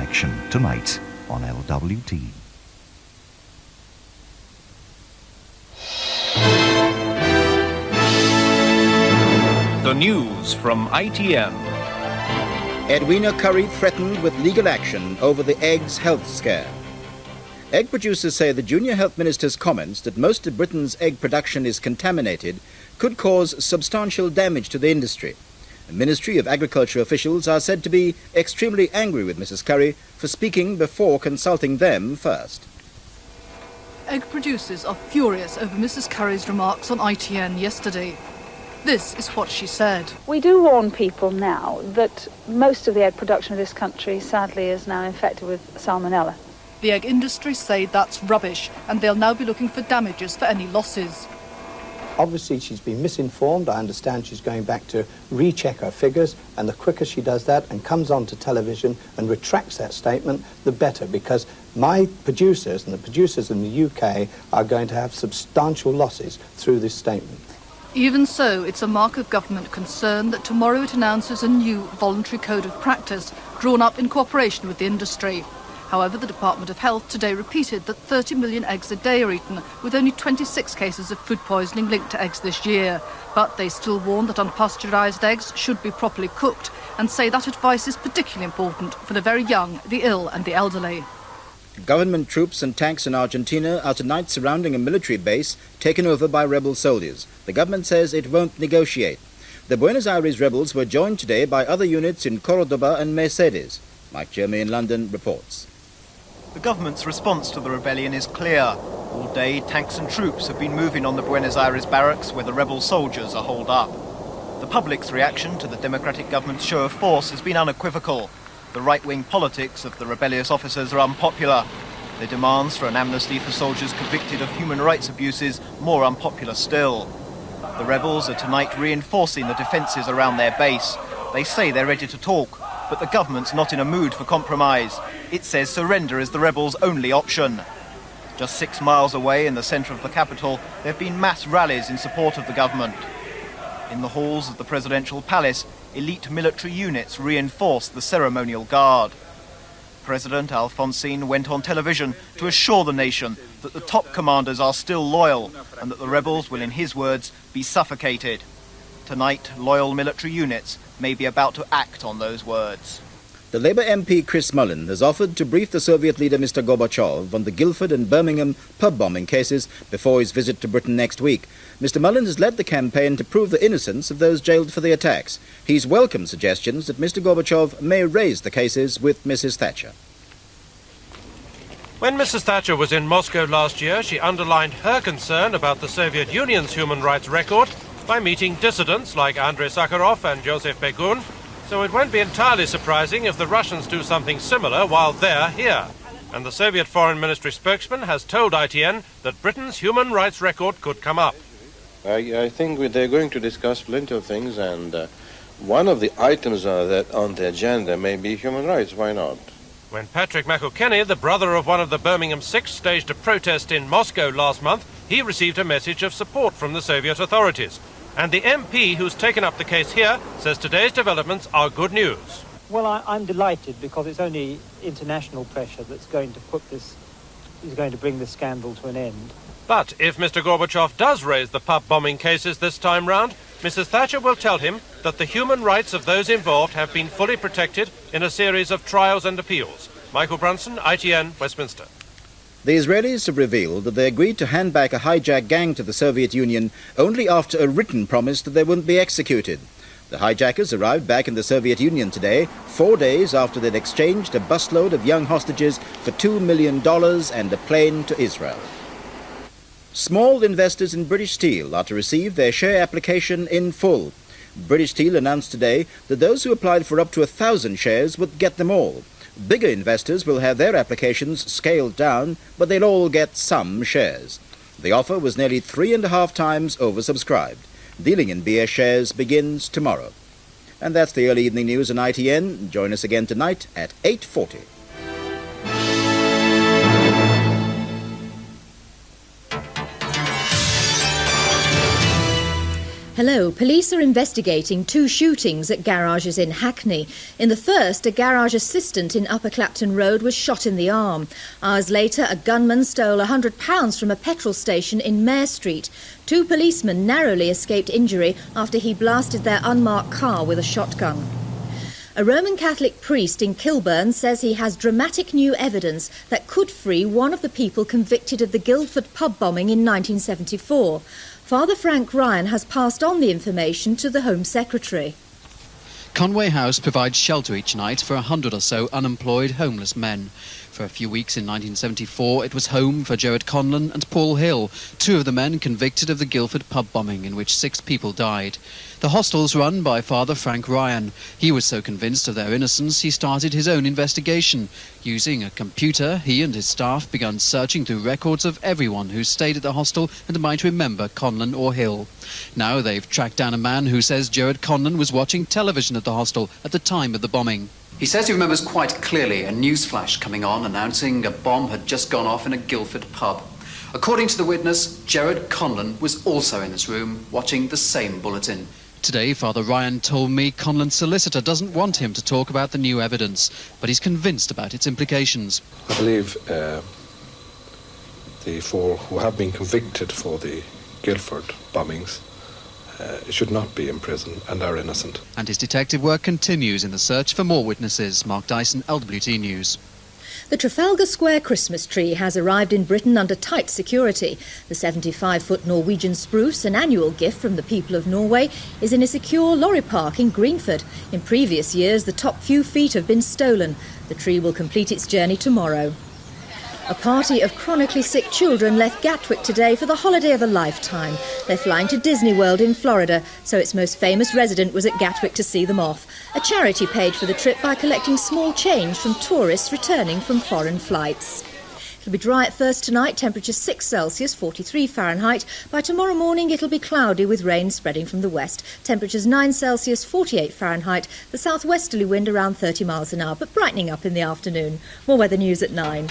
Action tonight on LWT. The news from ITN. Edwina Currie threatened with legal action over the eggs health scare. Egg producers say the junior health minister's comments that most of Britain's egg production is contaminated could cause substantial damage to the industry. The Ministry of Agriculture officials are said to be extremely angry with Mrs. Currie for speaking before consulting them first. Egg producers are furious over Mrs. Currie's remarks on ITN yesterday. This is what she said. We do warn people now that most of the egg production of this country, sadly, is now infected with salmonella. The egg industry say that's rubbish, and they'll now be looking for damages for any losses. Obviously, she's been misinformed. I understand she's going back to recheck her figures, and the quicker she does that and comes onto television and retracts that statement, the better, because my producers and the producers in the UK are going to have substantial losses through this statement. Even so, it's a mark of government concern that tomorrow it announces a new voluntary code of practice drawn up in cooperation with the industry. However, the Department of Health today repeated that 30 million eggs a day are eaten, with only 26 cases of food poisoning linked to eggs this year. But they still warn that unpasteurised eggs should be properly cooked and say that advice is particularly important for the very young, the ill and the elderly. Government troops and tanks in Argentina are tonight surrounding a military base taken over by rebel soldiers. The government says it won't negotiate. The Buenos Aires rebels were joined today by other units in Cordoba and Mercedes. Mike Jeremy in London reports. The government's response to the rebellion is clear. All day, tanks and troops have been moving on the Buenos Aires barracks where the rebel soldiers are holed up. The public's reaction to the democratic government's show of force has been unequivocal. The right-wing politics of the rebellious officers are unpopular. Their demands for an amnesty for soldiers convicted of human rights abuses more unpopular still. The rebels are tonight reinforcing the defences around their base. They say they're ready to talk, but the government's not in a mood for compromise. It says surrender is the rebels' only option. Just 6 miles away in the centre of the capital, there have been mass rallies in support of the government. In the halls of the presidential palace, elite military units reinforced the ceremonial guard. President Alfonsín went on television to assure the nation that the top commanders are still loyal and that the rebels will, in his words, be suffocated. Tonight, loyal military units may be about to act on those words. The Labour MP Chris Mullin has offered to brief the Soviet leader Mr. Gorbachev on the Guildford and Birmingham pub bombing cases before his visit to Britain next week. Mr. Mullin has led the campaign to prove the innocence of those jailed for the attacks. He's welcomed suggestions that Mr. Gorbachev may raise the cases with Mrs. Thatcher. When Mrs. Thatcher was in Moscow last year, she underlined her concern about the Soviet Union's human rights record by meeting dissidents like Andrei Sakharov and Joseph Begun. So it won't be entirely surprising if the Russians do something similar while they're here. And the Soviet Foreign Ministry spokesman has told ITN that Britain's human rights record could come up. I think they're going to discuss plenty of things, and one of the items that on the agenda may be human rights. Why not? When Patrick McElkenny, the brother of one of the Birmingham Six, staged a protest in Moscow last month, he received a message of support from the Soviet authorities. And the MP who's taken up the case here says today's developments are good news. Well, I'm delighted because it's only international pressure that's going to bring this scandal to an end. But if Mr. Gorbachev does raise the pub bombing cases this time round, Mrs. Thatcher will tell him that the human rights of those involved have been fully protected in a series of trials and appeals. Michael Brunson, ITN, Westminster. The Israelis have revealed that they agreed to hand back a hijacked gang to the Soviet Union only after a written promise that they wouldn't be executed. The hijackers arrived back in the Soviet Union today, 4 days after they'd exchanged a busload of young hostages for $2 million and a plane to Israel. Small investors in British Steel are to receive their share application in full. British Steel announced today that those who applied for up to 1,000 shares would get them all. Bigger investors will have their applications scaled down, but they'll all get some shares. The offer was nearly 3.5 times oversubscribed. Dealing in BS shares begins tomorrow. And that's the early evening news on ITN. Join us again tonight at 8:40. Hello. Hello. Police are investigating 2 shootings at garages in Hackney. In the first, a garage assistant in Upper Clapton Road was shot in the arm. Hours later, a gunman stole £100 from a petrol station in Mare Street. 2 policemen narrowly escaped injury after he blasted their unmarked car with a shotgun. A Roman Catholic priest in Kilburn says he has dramatic new evidence that could free one of the people convicted of the Guildford pub bombing in 1974. Father Frank Ryan has passed on the information to the Home Secretary. Conway House provides shelter each night for 100 or so unemployed homeless men. For a few weeks in 1974, it was home for Gerard Conlon and Paul Hill, 2 of the men convicted of the Guildford pub bombing in which 6 people died. The hostel's run by Father Frank Ryan. He was so convinced of their innocence, he started his own investigation. Using a computer, he and his staff began searching through records of everyone who stayed at the hostel and might remember Conlon or Hill. Now they've tracked down a man who says Gerard Conlon was watching television at the hostel at the time of the bombing. He says he remembers quite clearly a newsflash coming on announcing a bomb had just gone off in a Guildford pub. According to the witness, Gerard Conlon was also in this room watching the same bulletin. Today, Father Ryan told me Conlon's solicitor doesn't want him to talk about the new evidence, but he's convinced about its implications. I believe the 4 who have been convicted for the Guildford bombings should not be in prison and are innocent. And his detective work continues in the search for more witnesses. Mark Dyson, LWT News. The Trafalgar Square Christmas tree has arrived in Britain under tight security. The 75-foot Norwegian spruce, an annual gift from the people of Norway, is in a secure lorry park in Greenford. In previous years, the top few feet have been stolen. The tree will complete its journey tomorrow. A party of chronically sick children left Gatwick today for the holiday of a lifetime. They're flying to Disney World in Florida, so its most famous resident was at Gatwick to see them off. A charity paid for the trip by collecting small change from tourists returning from foreign flights. It'll be dry at first tonight, temperature 6 Celsius, 43 Fahrenheit. By tomorrow morning it'll be cloudy with rain spreading from the west. Temperatures 9 Celsius, 48 Fahrenheit. The southwesterly wind around 30 miles an hour, but brightening up in the afternoon. More weather news at 9.